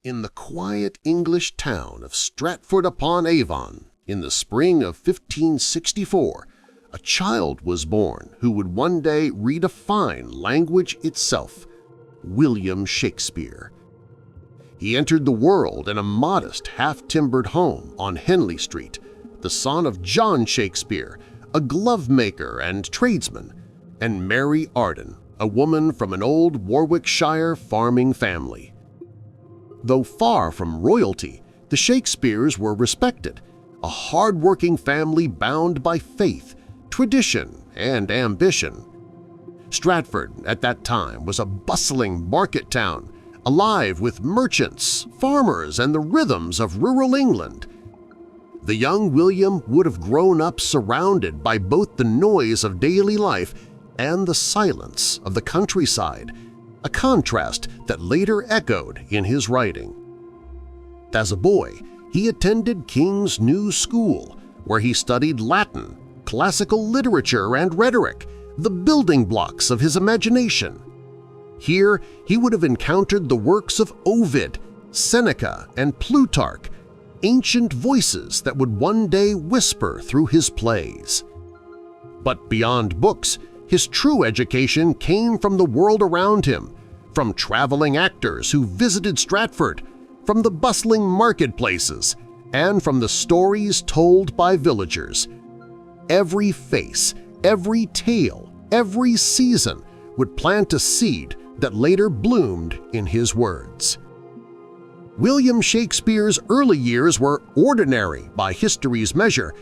In the quiet English town of Stratford-upon-Avon, in the spring of 1564, a child was born who would one day redefine language itself – William Shakespeare. He entered the world in a modest half-timbered home on Henley Street, the son of John Shakespeare, a glove-maker and tradesman, and Mary Arden, a woman from an old Warwickshire farming family. Though far from royalty, the Shakespeares were respected, a hard-working family bound by faith, tradition, and ambition. Stratford at that time was a bustling market town, alive with merchants, farmers, and the rhythms of rural England. The young William would have grown up surrounded by both the noise of daily life and the silence of the countryside, a contrast that later echoed in his writing. As a boy, he attended King's New School, where he studied Latin, classical literature, and rhetoric, the building blocks of his imagination. Here he would have encountered the works of Ovid, Seneca, and Plutarch, ancient voices that would one day whisper through his plays. But beyond books, his true education came from the world around him, from traveling actors who visited Stratford, from the bustling marketplaces, and from the stories told by villagers. Every face, every tale, every season would plant a seed that later bloomed in his words. William Shakespeare's early years were ordinary by history's measure,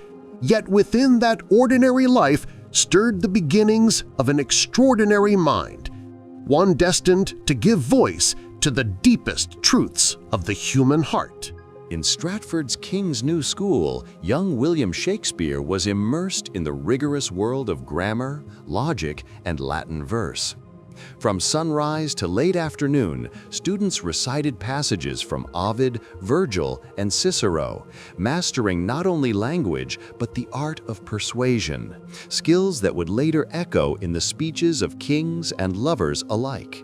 yet within that ordinary life stirred the beginnings of an extraordinary mind, one destined to give voice to the deepest truths of the human heart. In Stratford's King's New School, young William Shakespeare was immersed in the rigorous world of grammar, logic, and Latin verse. From sunrise to late afternoon, students recited passages from Ovid, Virgil, and Cicero, mastering not only language but the art of persuasion, skills that would later echo in the speeches of kings and lovers alike.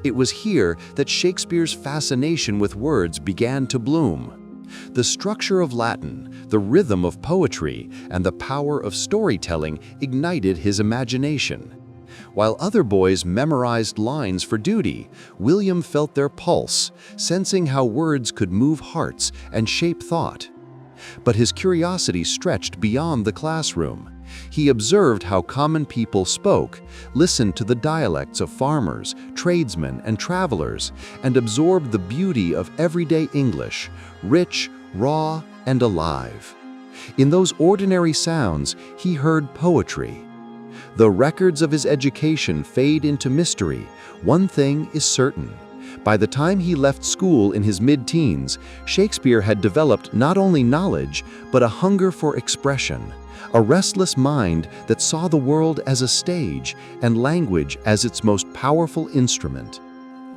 It was here that Shakespeare's fascination with words began to bloom. The structure of Latin, the rhythm of poetry, and the power of storytelling ignited his imagination. While other boys memorized lines for duty, William felt their pulse, sensing how words could move hearts and shape thought. But his curiosity stretched beyond the classroom. He observed how common people spoke, listened to the dialects of farmers, tradesmen, and travelers, and absorbed the beauty of everyday English, rich, raw, and alive. In those ordinary sounds, he heard poetry. Though records of his education fade into mystery, one thing is certain. By the time he left school in his mid-teens, Shakespeare had developed not only knowledge, but a hunger for expression, a restless mind that saw the world as a stage and language as its most powerful instrument.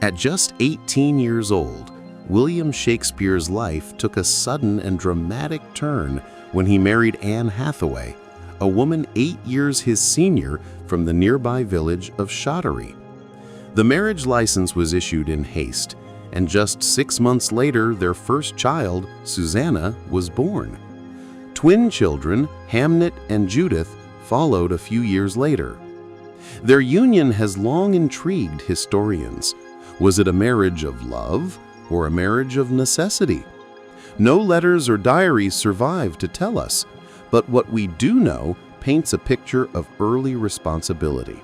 At just 18 years old, William Shakespeare's life took a sudden and dramatic turn when he married Anne Hathaway, a woman 8 years his senior from the nearby village of Shottery. The marriage license was issued in haste, and just 6 months later their first child, Susanna, was born. Twin children, Hamlet and Judith, followed a few years later. Their union has long intrigued historians. Was it a marriage of love or a marriage of necessity? No letters or diaries survive to tell us, but what we do know paints a picture of early responsibility.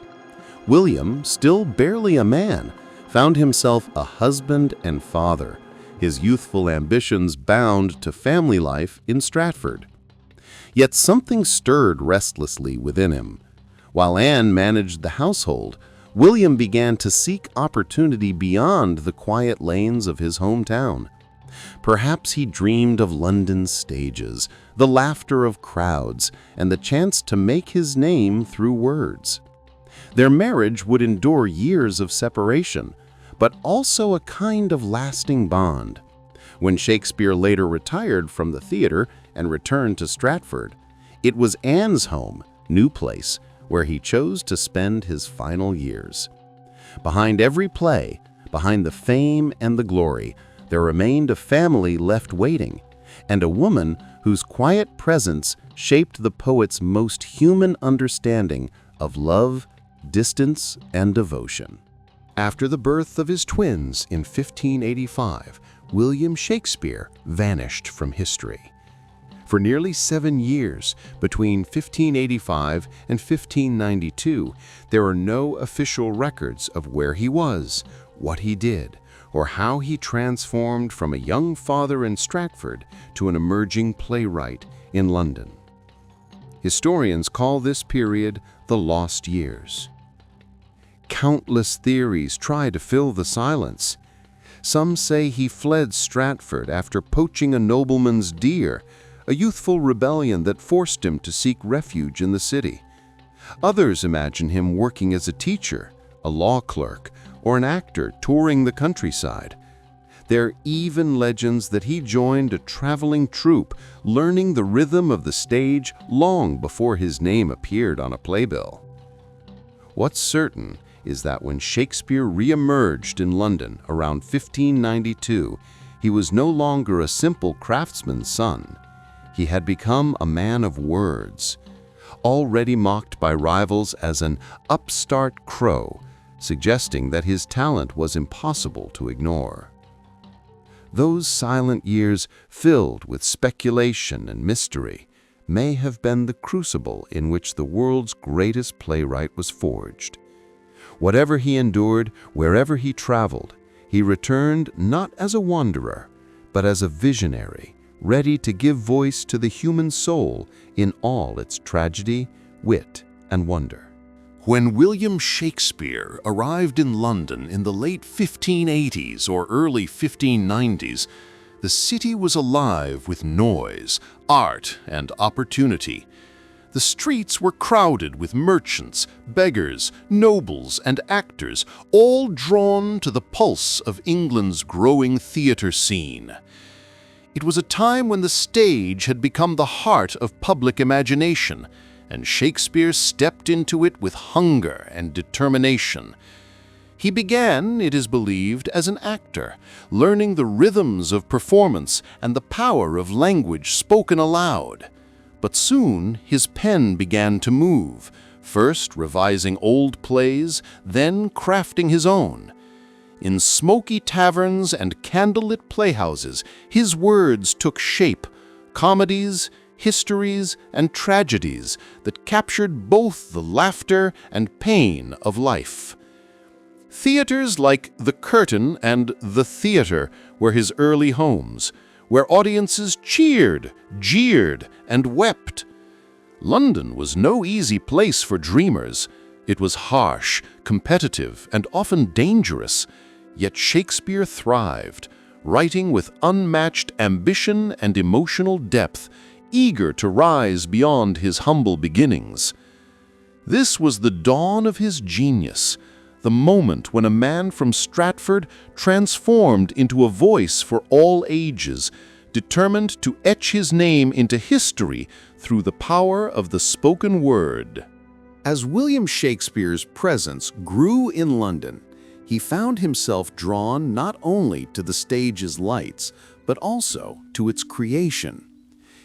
William, still barely a man, found himself a husband and father, his youthful ambitions bound to family life in Stratford. Yet something stirred restlessly within him. While Anne managed the household, William began to seek opportunity beyond the quiet lanes of his hometown. Perhaps he dreamed of London's stages, the laughter of crowds, and the chance to make his name through words. Their marriage would endure years of separation, but also a kind of lasting bond. When Shakespeare later retired from the theater and returned to Stratford, it was Anne's home, new place, where he chose to spend his final years. Behind every play, behind the fame and the glory, there remained a family left waiting, and a woman whose quiet presence shaped the poet's most human understanding of love, distance, and devotion. After the birth of his twins in 1585, William Shakespeare vanished from history. For nearly 7 years, between 1585 and 1592, there are no official records of where he was, what he did, or how he transformed from a young father in Stratford to an emerging playwright in London. Historians call this period the lost years. Countless theories try to fill the silence. Some say he fled Stratford after poaching a nobleman's deer, a youthful rebellion that forced him to seek refuge in the city. Others imagine him working as a teacher, a law clerk, or an actor touring the countryside. There are even legends that he joined a traveling troupe, learning the rhythm of the stage long before his name appeared on a playbill. What's certain is that when Shakespeare re-emerged in London around 1592, he was no longer a simple craftsman's son. He had become a man of words, already mocked by rivals as an upstart crow, suggesting that his talent was impossible to ignore. Those silent years, filled with speculation and mystery, may have been the crucible in which the world's greatest playwright was forged. Whatever he endured, wherever he traveled, he returned not as a wanderer, but as a visionary, ready to give voice to the human soul in all its tragedy, wit, and wonder. When William Shakespeare arrived in London in the late 1580s or early 1590s, the city was alive with noise, art, and opportunity. The streets were crowded with merchants, beggars, nobles, and actors, all drawn to the pulse of England's growing theatre scene. It was a time when the stage had become the heart of public imagination, and Shakespeare stepped into it with hunger and determination. He began, it is believed, as an actor, learning the rhythms of performance and the power of language spoken aloud. But soon his pen began to move, first revising old plays, then crafting his own. In smoky taverns and candlelit playhouses, his words took shape, comedies, histories, and tragedies that captured both the laughter and pain of life. Theaters like The Curtain and The Theatre were his early homes, where audiences cheered, jeered, and wept. London was no easy place for dreamers. It was harsh, competitive, and often dangerous. Yet Shakespeare thrived, writing with unmatched ambition and emotional depth, eager to rise beyond his humble beginnings. This was the dawn of his genius, the moment when a man from Stratford transformed into a voice for all ages, determined to etch his name into history through the power of the spoken word. As William Shakespeare's presence grew in London, he found himself drawn not only to the stage's lights, but also to its creation.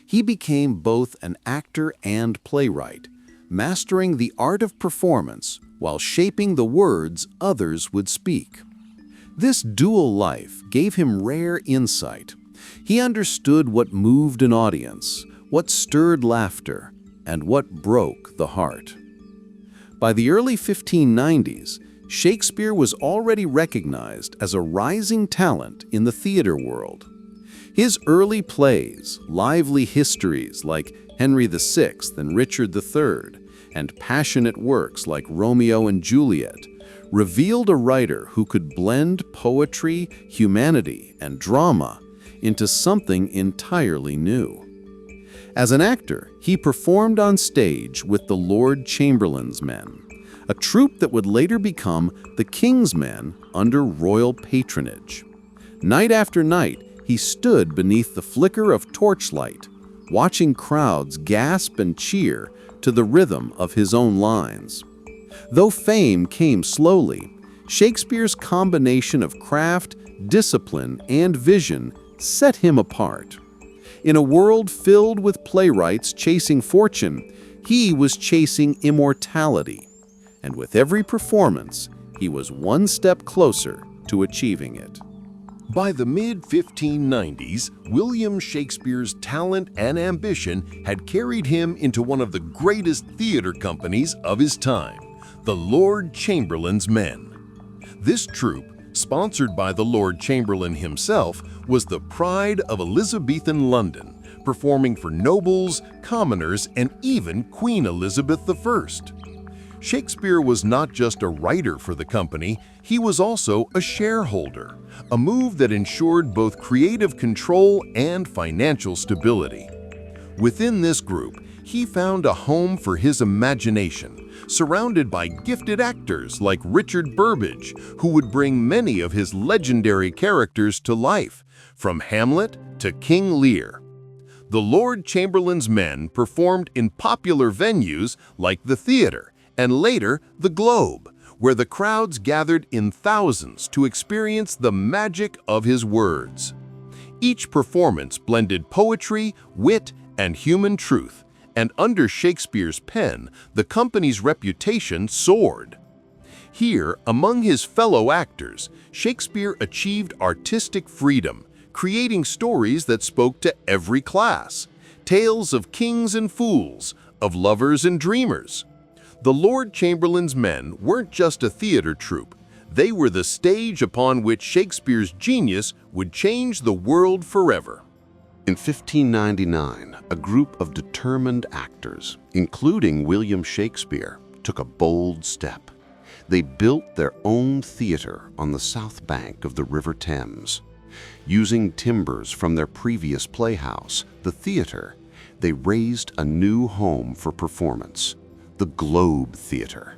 He became both an actor and playwright, mastering the art of performance while shaping the words others would speak. This dual life gave him rare insight. He understood what moved an audience, what stirred laughter, and what broke the heart. By the early 1590s, Shakespeare was already recognized as a rising talent in the theater world. His early plays, lively histories like Henry VI and Richard III, and passionate works like Romeo and Juliet, revealed a writer who could blend poetry, humanity, and drama into something entirely new. As an actor, he performed on stage with the Lord Chamberlain's Men, a troupe that would later become the King's Men under royal patronage. Night after night, he stood beneath the flicker of torchlight, watching crowds gasp and cheer to the rhythm of his own lines. Though fame came slowly, Shakespeare's combination of craft, discipline, and vision set him apart. In a world filled with playwrights chasing fortune, he was chasing immortality. And with every performance, he was one step closer to achieving it. By the mid-1590s, William Shakespeare's talent and ambition had carried him into one of the greatest theater companies of his time, the Lord Chamberlain's Men. This troupe, sponsored by the Lord Chamberlain himself, was the pride of Elizabethan London, performing for nobles, commoners, and even Queen Elizabeth I. Shakespeare was not just a writer for the company, he was also a shareholder, a move that ensured both creative control and financial stability. Within this group, he found a home for his imagination, surrounded by gifted actors like Richard Burbage, who would bring many of his legendary characters to life, from Hamlet to King Lear. The Lord Chamberlain's Men performed in popular venues like the theater, and later the Globe, where the crowds gathered in thousands to experience the magic of his words. Each performance blended poetry, wit, and human truth, and under Shakespeare's pen, the company's reputation soared. Here, among his fellow actors, Shakespeare achieved artistic freedom, creating stories that spoke to every class, tales of kings and fools, of lovers and dreamers. The Lord Chamberlain's Men weren't just a theater troupe, they were the stage upon which Shakespeare's genius would change the world forever. In 1599, a group of determined actors, including William Shakespeare, took a bold step. They built their own theater on the south bank of the River Thames. Using timbers from their previous playhouse, the theater, they raised a new home for performance, the Globe Theater.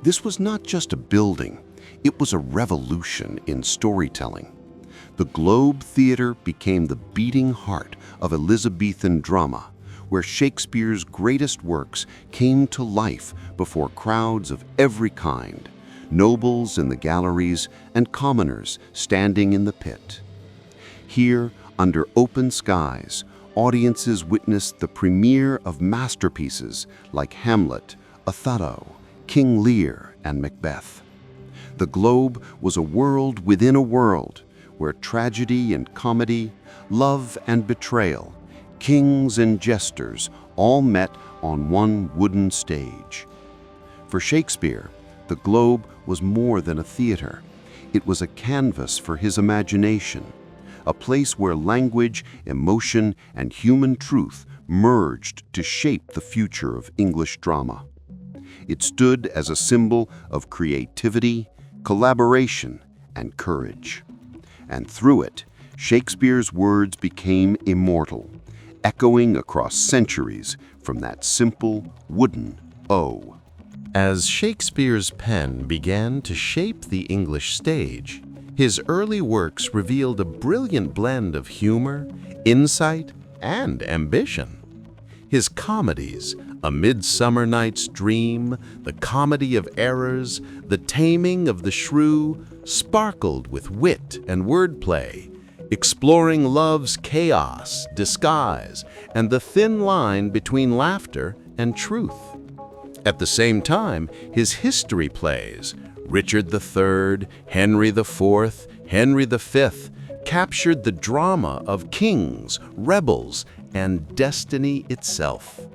This was not just a building, it was a revolution in storytelling. The Globe Theater became the beating heart of Elizabethan drama, where Shakespeare's greatest works came to life before crowds of every kind, nobles in the galleries and commoners standing in the pit. Here, under open skies, audiences witnessed the premiere of masterpieces like Hamlet, Othello, King Lear, and Macbeth. The Globe was a world within a world, where tragedy and comedy, love and betrayal, kings and jesters all met on one wooden stage. For Shakespeare, the Globe was more than a theater. It was a canvas for his imagination, a place where language, emotion, and human truth merged to shape the future of English drama. It stood as a symbol of creativity, collaboration, and courage. And through it, Shakespeare's words became immortal, echoing across centuries from that simple wooden O. As Shakespeare's pen began to shape the English stage, his early works revealed a brilliant blend of humor, insight, and ambition. His comedies, A Midsummer Night's Dream, The Comedy of Errors, The Taming of the Shrew, sparkled with wit and wordplay, exploring love's chaos, disguise, and the thin line between laughter and truth. At the same time, his history plays, Richard III, Henry IV, Henry V, captured the drama of kings, rebels, and destiny itself.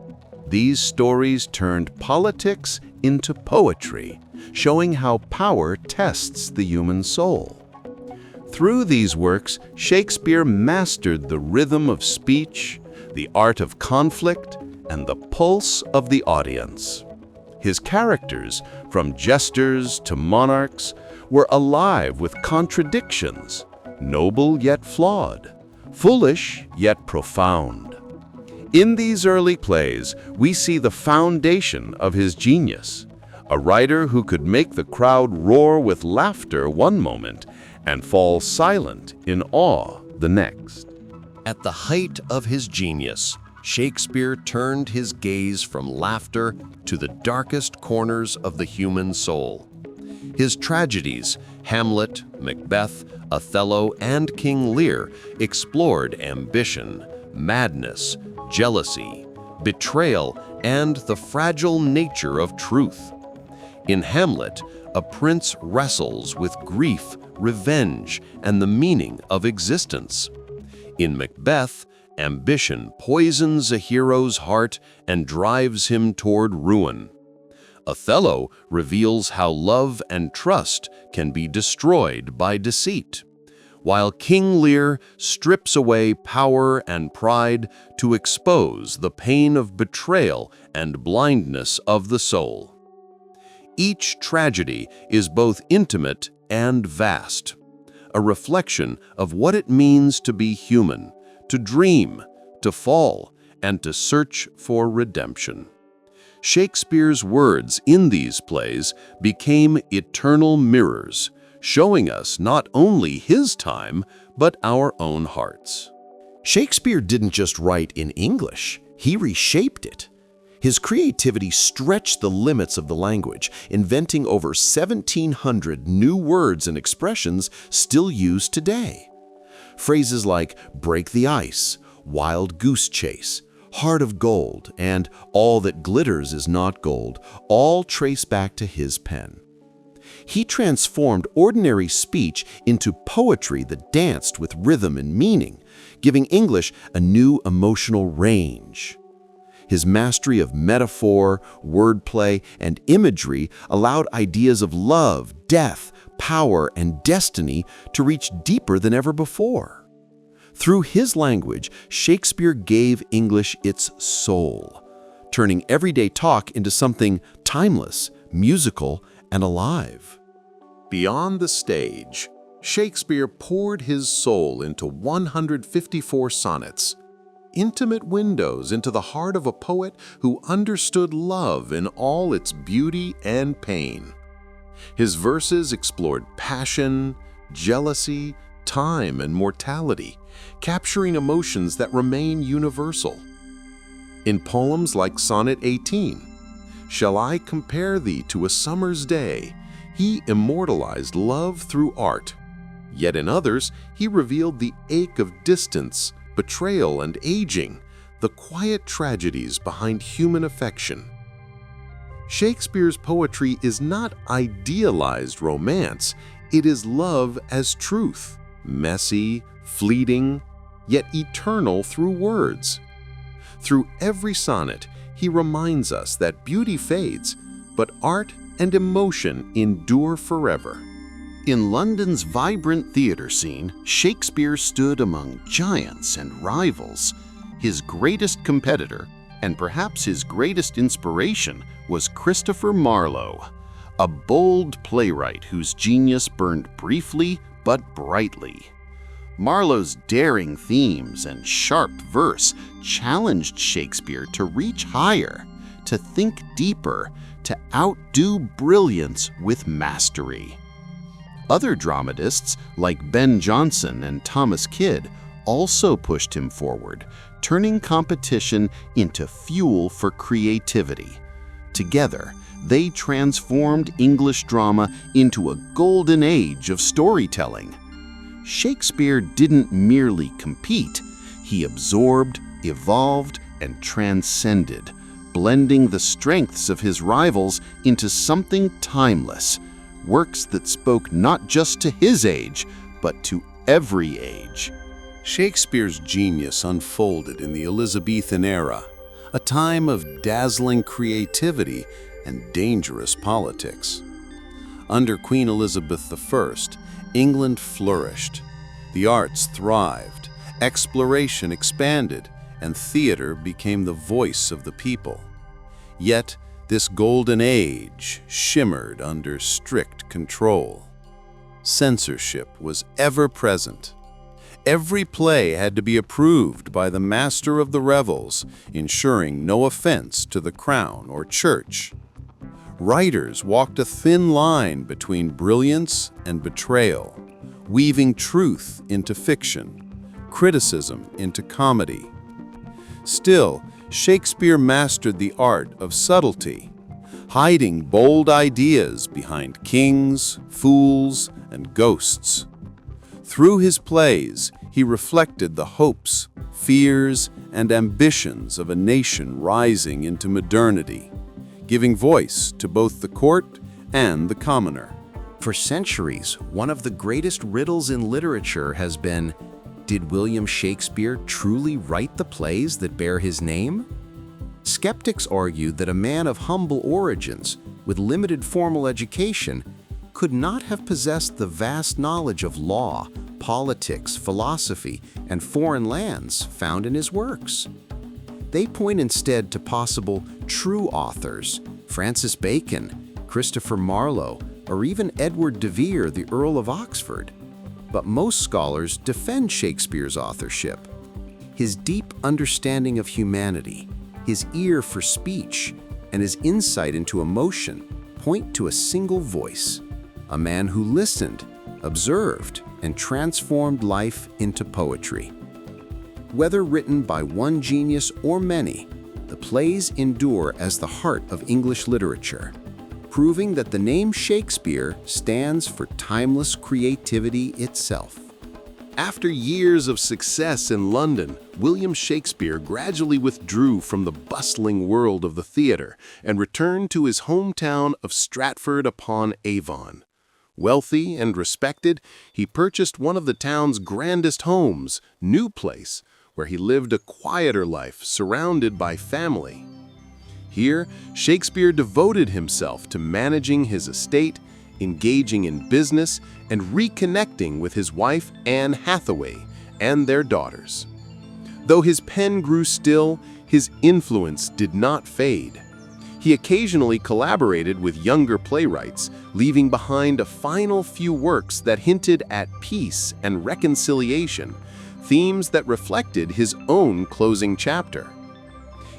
These stories turned politics into poetry, showing how power tests the human soul. Through these works, Shakespeare mastered the rhythm of speech, the art of conflict, and the pulse of the audience. His characters, from jesters to monarchs, were alive with contradictions, noble yet flawed, foolish yet profound. In these early plays, we see the foundation of his genius, a writer who could make the crowd roar with laughter one moment and fall silent in awe the next. At the height of his genius, Shakespeare turned his gaze from laughter to the darkest corners of the human soul. His tragedies, Hamlet, Macbeth, Othello and King Lear explored ambition, madness, jealousy, betrayal, and the fragile nature of truth. In Hamlet, a prince wrestles with grief, revenge, and the meaning of existence. In Macbeth, ambition poisons a hero's heart and drives him toward ruin. Othello reveals how love and trust can be destroyed by deceit, while King Lear strips away power and pride to expose the pain of betrayal and blindness of the soul. Each tragedy is both intimate and vast, a reflection of what it means to be human, to dream, to fall, and to search for redemption. Shakespeare's words in these plays became eternal mirrors, showing us not only his time, but our own hearts. Shakespeare didn't just write in English, he reshaped it. His creativity stretched the limits of the language, inventing over 1,700 new words and expressions still used today. Phrases like break the ice, wild goose chase, heart of gold, and all that glitters is not gold all trace back to his pen. He transformed ordinary speech into poetry that danced with rhythm and meaning, giving English a new emotional range. His mastery of metaphor, wordplay, and imagery allowed ideas of love, death, power, and destiny to reach deeper than ever before. Through his language, Shakespeare gave English its soul, turning everyday talk into something timeless, musical, and alive. Beyond the stage, Shakespeare poured his soul into 154 sonnets, intimate windows into the heart of a poet who understood love in all its beauty and pain. His verses explored passion, jealousy, time, and mortality, capturing emotions that remain universal. In poems like Sonnet 18, "Shall I compare thee to a summer's day?" he immortalized love through art. Yet in others, he revealed the ache of distance, betrayal, and aging, the quiet tragedies behind human affection. Shakespeare's poetry is not idealized romance, it is love as truth, messy, fleeting, yet eternal through words. Through every sonnet, he reminds us that beauty fades, but art and emotion endure forever. In London's vibrant theater scene, Shakespeare stood among giants and rivals. His greatest competitor, and perhaps his greatest inspiration, was Christopher Marlowe, a bold playwright whose genius burned briefly but brightly. Marlowe's daring themes and sharp verse challenged Shakespeare to reach higher, to think deeper, to outdo brilliance with mastery. Other dramatists, like Ben Jonson and Thomas Kyd, also pushed him forward, turning competition into fuel for creativity. Together, they transformed English drama into a golden age of storytelling. Shakespeare didn't merely compete, he absorbed, evolved, and transcended, blending the strengths of his rivals into something timeless, works that spoke not just to his age, but to every age. Shakespeare's genius unfolded in the Elizabethan era, a time of dazzling creativity and dangerous politics. Under Queen Elizabeth I, England flourished. The arts thrived, exploration expanded, and theater became the voice of the people. Yet, this golden age shimmered under strict control. Censorship was ever present. Every play had to be approved by the master of the revels, ensuring no offense to the crown or church. Writers walked a thin line between brilliance and betrayal, weaving truth into fiction, criticism into comedy. Still, Shakespeare mastered the art of subtlety, hiding bold ideas behind kings, fools, and ghosts. Through his plays, he reflected the hopes, fears, and ambitions of a nation rising into modernity, giving voice to both the court and the commoner. For centuries, one of the greatest riddles in literature has been, did William Shakespeare truly write the plays that bear his name? Skeptics argued that a man of humble origins, with limited formal education, could not have possessed the vast knowledge of law, politics, philosophy, and foreign lands found in his works. They point instead to possible true authors, Francis Bacon, Christopher Marlowe, or even Edward de Vere, the Earl of Oxford. But most scholars defend Shakespeare's authorship. His deep understanding of humanity, his ear for speech, and his insight into emotion point to a single voice, a man who listened, observed, and transformed life into poetry. Whether written by one genius or many, the plays endure as the heart of English literature, proving that the name Shakespeare stands for timeless creativity itself. After years of success in London, William Shakespeare gradually withdrew from the bustling world of the theater and returned to his hometown of Stratford-upon-Avon. Wealthy and respected, he purchased one of the town's grandest homes, New Place, where he lived a quieter life surrounded by family. Here, Shakespeare devoted himself to managing his estate, engaging in business, and reconnecting with his wife Anne Hathaway and their daughters. Though his pen grew still, his influence did not fade. He occasionally collaborated with younger playwrights, leaving behind a final few works that hinted at peace and reconciliation, themes that reflected his own closing chapter.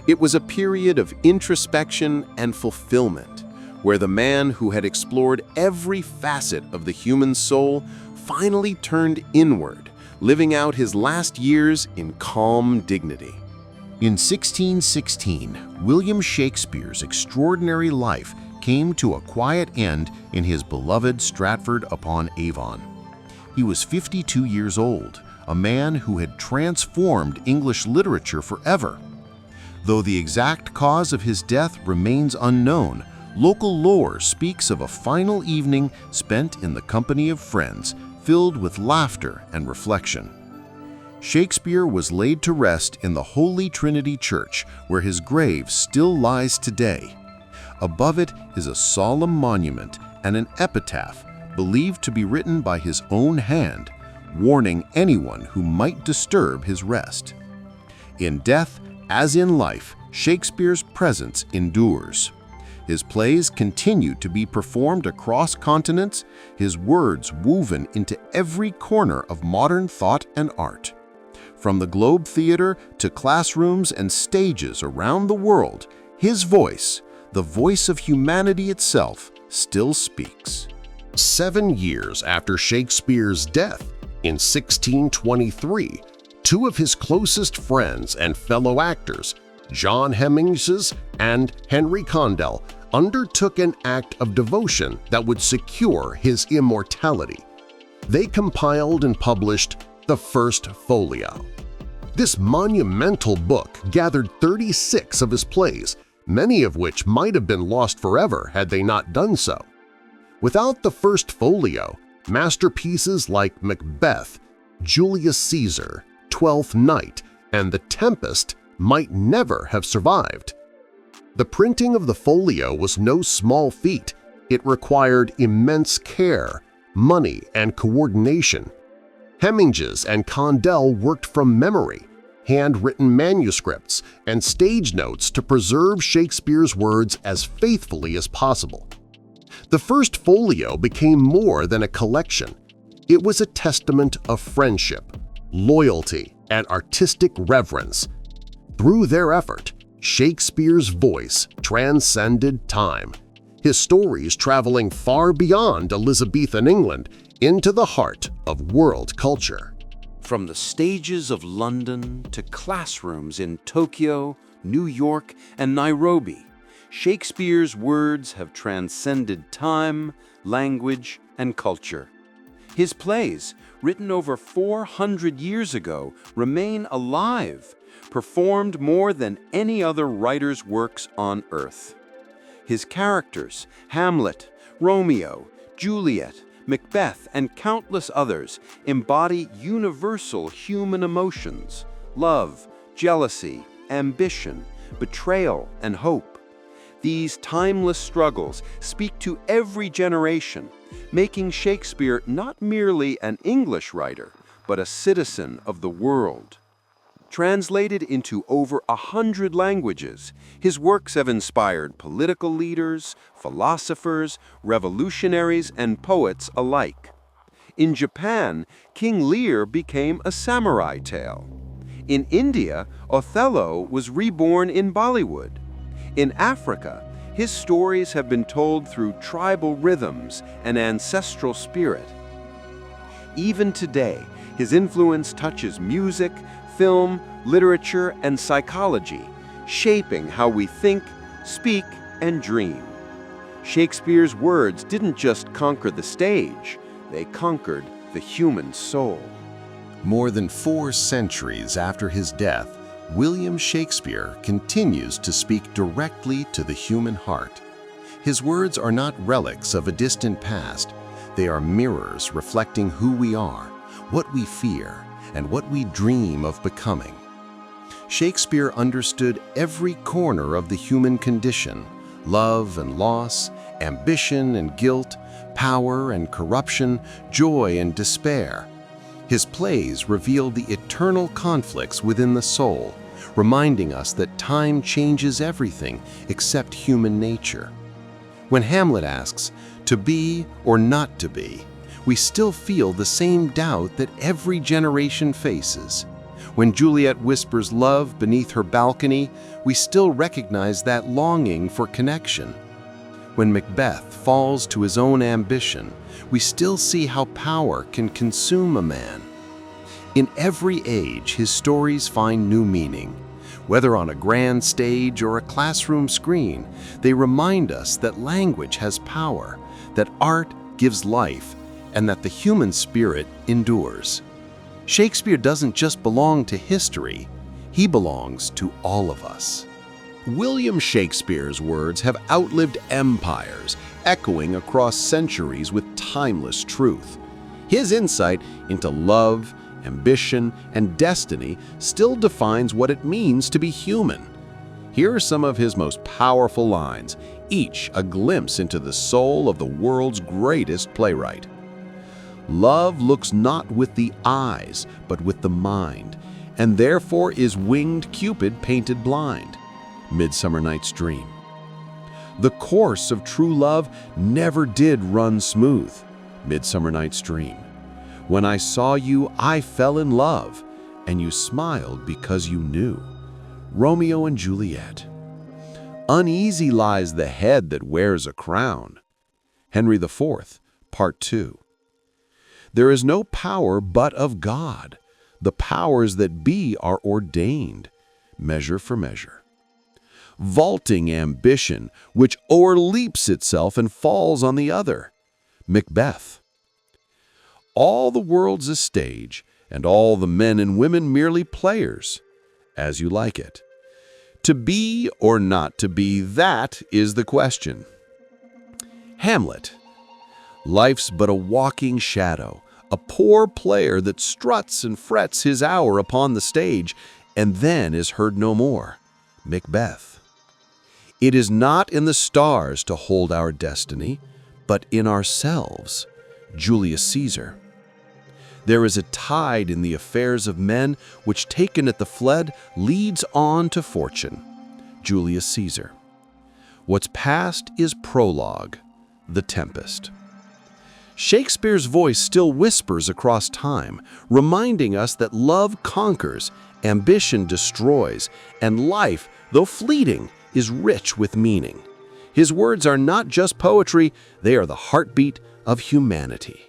It was a period of introspection and fulfillment, where the man who had explored every facet of the human soul finally turned inward, living out his last years in calm dignity. In 1616, William Shakespeare's extraordinary life came to a quiet end in his beloved Stratford-upon-Avon. He was 52 years old, a man who had transformed English literature forever. Though the exact cause of his death remains unknown, local lore speaks of a final evening spent in the company of friends, filled with laughter and reflection. Shakespeare was laid to rest in the Holy Trinity Church, where his grave still lies today. Above it is a solemn monument and an epitaph believed to be written by his own hand, warning anyone who might disturb his rest. In death, as in life, Shakespeare's presence endures. His plays continue to be performed across continents, his words woven into every corner of modern thought and art. From the Globe Theatre to classrooms and stages around the world, his voice, the voice of humanity itself, still speaks. 7 years after Shakespeare's death, in 1623, two of his closest friends and fellow actors, John Hemings and Henry Condell, undertook an act of devotion that would secure his immortality. They compiled and published the First Folio. This monumental book gathered 36 of his plays, many of which might have been lost forever had they not done so. Without the First Folio, masterpieces like Macbeth, Julius Caesar, Twelfth Night, and The Tempest might never have survived. The printing of the folio was no small feat. It required immense care, money, and coordination. Hemings and Condell worked from memory, handwritten manuscripts, and stage notes to preserve Shakespeare's words as faithfully as possible. The First Folio became more than a collection. It was a testament of friendship, loyalty, and artistic reverence. Through their effort, Shakespeare's voice transcended time, his stories traveling far beyond Elizabethan England into the heart of world culture. From the stages of London to classrooms in Tokyo, New York, and Nairobi, Shakespeare's words have transcended time, language, and culture. His plays, written over 400 years ago, remain alive, performed more than any other writer's works on earth. His characters, Hamlet, Romeo, Juliet, Macbeth, and countless others, embody universal human emotions: love, jealousy, ambition, betrayal, and hope. These timeless struggles speak to every generation, making Shakespeare not merely an English writer, but a citizen of the world. Translated into over 100 languages, his works have inspired political leaders, philosophers, revolutionaries, and poets alike. In Japan, King Lear became a samurai tale. In India, Othello was reborn in Bollywood. In Africa, his stories have been told through tribal rhythms and ancestral spirit. Even today, his influence touches music, film, literature, and psychology, shaping how we think, speak, and dream. Shakespeare's words didn't just conquer the stage, they conquered the human soul. More than 4 centuries after his death, William Shakespeare continues to speak directly to the human heart. His words are not relics of a distant past. They are mirrors reflecting who we are, what we fear, and what we dream of becoming. Shakespeare understood every corner of the human condition: love and loss, ambition and guilt, power and corruption, joy and despair. His plays reveal the eternal conflicts within the soul, reminding us that time changes everything except human nature. When Hamlet asks, "To be or not to be?" we still feel the same doubt that every generation faces. When Juliet whispers love beneath her balcony, we still recognize that longing for connection. When Macbeth falls to his own ambition, we still see how power can consume a man. In every age, his stories find new meaning. Whether on a grand stage or a classroom screen, they remind us that language has power, that art gives life, and that the human spirit endures. Shakespeare doesn't just belong to history, he belongs to all of us. William Shakespeare's words have outlived empires, echoing across centuries with timeless truth. His insight into love, ambition, and destiny still defines what it means to be human. Here are some of his most powerful lines, each a glimpse into the soul of the world's greatest playwright. Love looks not with the eyes, but with the mind, and therefore is winged Cupid painted blind. Midsummer Night's Dream. The course of true love never did run smooth. Midsummer Night's Dream. When I saw you, I fell in love, and you smiled because you knew. Romeo and Juliet. Uneasy lies the head that wears a crown. Henry IV, Part 2. There is no power but of God. The powers that be are ordained. Measure for Measure. Vaulting ambition, which o'erleaps itself and falls on the other. Macbeth. All the world's a stage, and all the men and women merely players. As You Like It. To be or not to be, that is the question. Hamlet. Life's but a walking shadow, a poor player that struts and frets his hour upon the stage, and then is heard no more. Macbeth. It is not in the stars to hold our destiny, but in ourselves. Julius Caesar. There is a tide in the affairs of men which, taken at the flood, leads on to fortune. Julius Caesar. What's past is prologue. The Tempest. Shakespeare's voice still whispers across time, reminding us that love conquers, ambition destroys, and life, though fleeting, is rich with meaning. His words are not just poetry, they are the heartbeat of humanity.